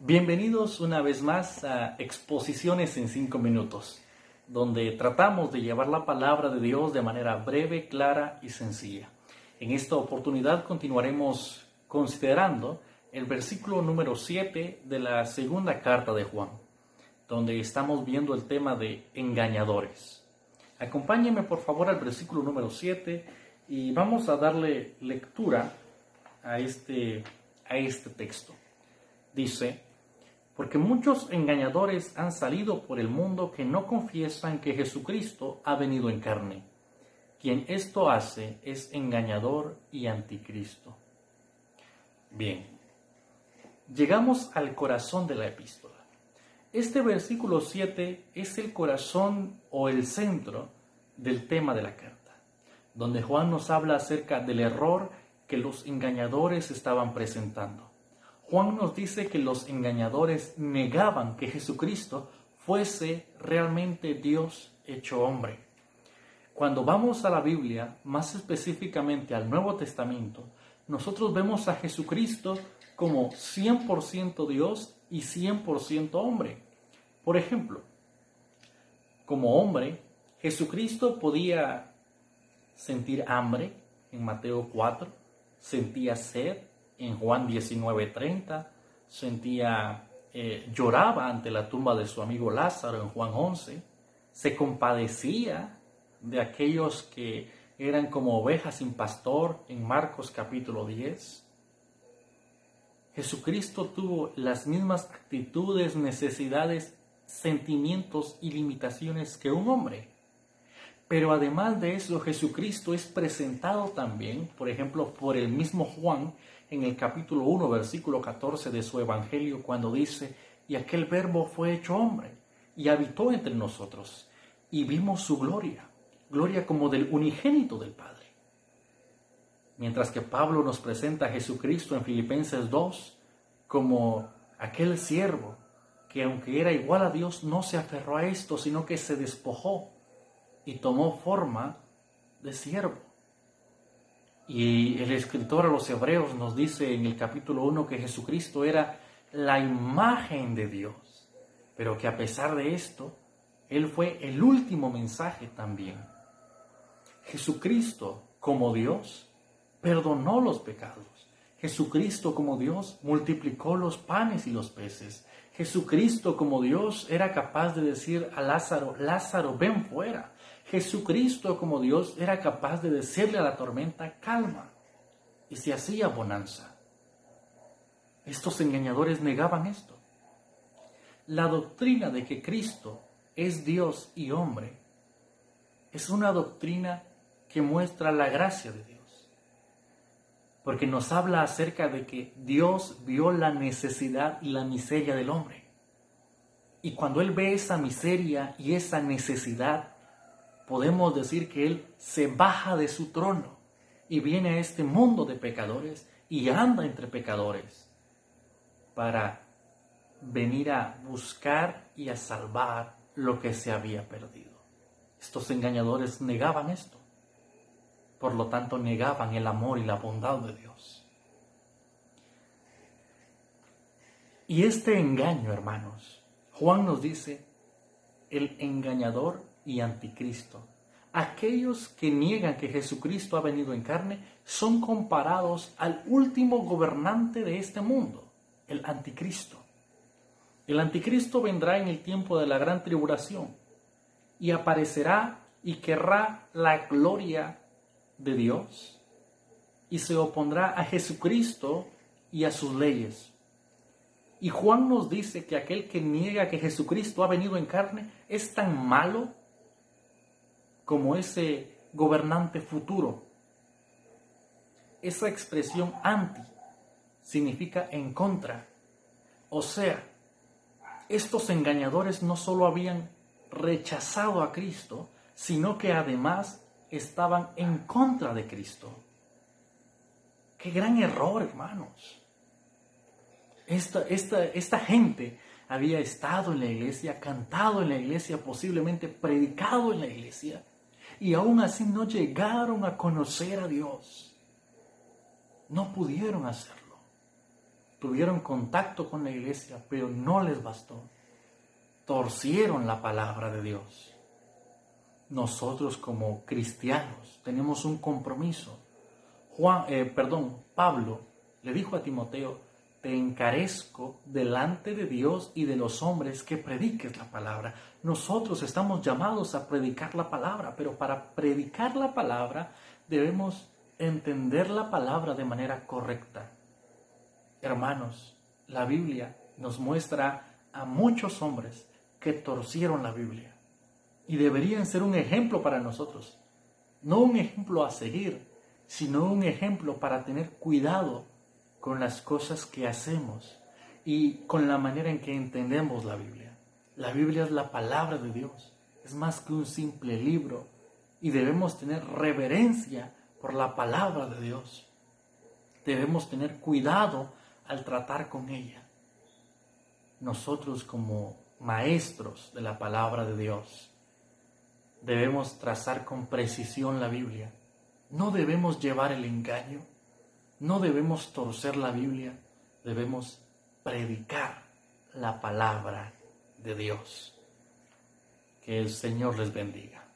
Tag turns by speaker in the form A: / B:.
A: Bienvenidos una vez más a Exposiciones en 5 minutos, donde tratamos de llevar la palabra de Dios de manera breve, clara y sencilla. En esta oportunidad continuaremos considerando el versículo número 7 de la segunda carta de Juan, donde estamos viendo el tema de engañadores. Acompáñenme por favor al versículo número 7 y vamos a darle lectura a este texto. Dice: porque muchos engañadores han salido por el mundo que no confiesan que Jesucristo ha venido en carne. Quien esto hace es engañador y anticristo. Bien, llegamos al corazón de la epístola. Este versículo 7 es el corazón o el centro del tema de la carta, donde Juan nos habla acerca del error que los engañadores estaban presentando. Juan nos dice que los engañadores negaban que Jesucristo fuese realmente Dios hecho hombre. Cuando vamos a la Biblia, más específicamente al Nuevo Testamento, nosotros vemos a Jesucristo como 100% Dios y 100% hombre. Por ejemplo, como hombre, Jesucristo podía sentir hambre en Mateo 4, sentía sed en Juan 19:30, lloraba ante la tumba de su amigo Lázaro en Juan 11, se compadecía de aquellos que eran como ovejas sin pastor en Marcos capítulo 10. Jesucristo tuvo las mismas actitudes, necesidades, sentimientos y limitaciones que un hombre. Pero además de eso, Jesucristo es presentado también, por ejemplo, por el mismo Juan, en el capítulo 1, versículo 14 de su Evangelio, cuando dice: y aquel verbo fue hecho hombre, y habitó entre nosotros, y vimos su gloria, gloria como del unigénito del Padre. Mientras que Pablo nos presenta a Jesucristo en Filipenses 2 como aquel siervo que, aunque era igual a Dios, no se aferró a esto, sino que se despojó y tomó forma de siervo. Y el escritor a los Hebreos nos dice en el capítulo 1 que Jesucristo era la imagen de Dios, pero que a pesar de esto, Él fue el último mensaje también. Jesucristo, como Dios, perdonó los pecados. Jesucristo, como Dios, multiplicó los panes y los peces. Jesucristo, como Dios, era capaz de decir a Lázaro: Lázaro, ven fuera. Jesucristo, como Dios, era capaz de decirle a la tormenta: calma, y se hacía bonanza. Estos engañadores negaban esto. La doctrina de que Cristo es Dios y hombre es una doctrina que muestra la gracia de Dios, porque nos habla acerca de que Dios vio la necesidad y la miseria del hombre. Y cuando Él ve esa miseria y esa necesidad, podemos decir que Él se baja de su trono y viene a este mundo de pecadores y anda entre pecadores para venir a buscar y a salvar lo que se había perdido. Estos engañadores negaban esto. Por lo tanto, negaban el amor y la bondad de Dios. Y este engaño, hermanos, Juan nos dice: el engañador y anticristo. Aquellos que niegan que Jesucristo ha venido en carne son comparados al último gobernante de este mundo, el anticristo. El anticristo vendrá en el tiempo de la gran tribulación y aparecerá y querrá la gloria de Dios y se opondrá a Jesucristo y a sus leyes. Y Juan nos dice que aquel que niega que Jesucristo ha venido en carne es tan malo como ese gobernante futuro. Esa expresión anti significa en contra. O sea, estos engañadores no solo habían rechazado a Cristo, sino que además estaban en contra de Cristo. ¡Qué gran error, hermanos! Esta gente había estado en la iglesia, cantado en la iglesia, posiblemente predicado en la iglesia, y aún así no llegaron a conocer a Dios. No pudieron hacerlo. tuvieron contacto con la iglesia, pero no les bastó. Torcieron la palabra de Dios. Nosotros como cristianos tenemos un compromiso. Pablo le dijo a Timoteo: te encarezco delante de Dios y de los hombres que prediques la palabra. Nosotros estamos llamados a predicar la palabra, pero para predicar la palabra debemos entender la palabra de manera correcta. Hermanos, la Biblia nos muestra a muchos hombres que torcieron la Biblia y deberían ser un ejemplo para nosotros. No un ejemplo a seguir, sino un ejemplo para tener cuidado con las cosas que hacemos y con la manera en que entendemos la Biblia. La Biblia es la palabra de Dios, es más que un simple libro y debemos tener reverencia por la palabra de Dios. Debemos tener cuidado al tratar con ella. Nosotros como maestros de la palabra de Dios debemos trazar con precisión la Biblia. No debemos llevar el engaño, no debemos torcer la Biblia, debemos predicar la palabra de Dios. Que el Señor les bendiga.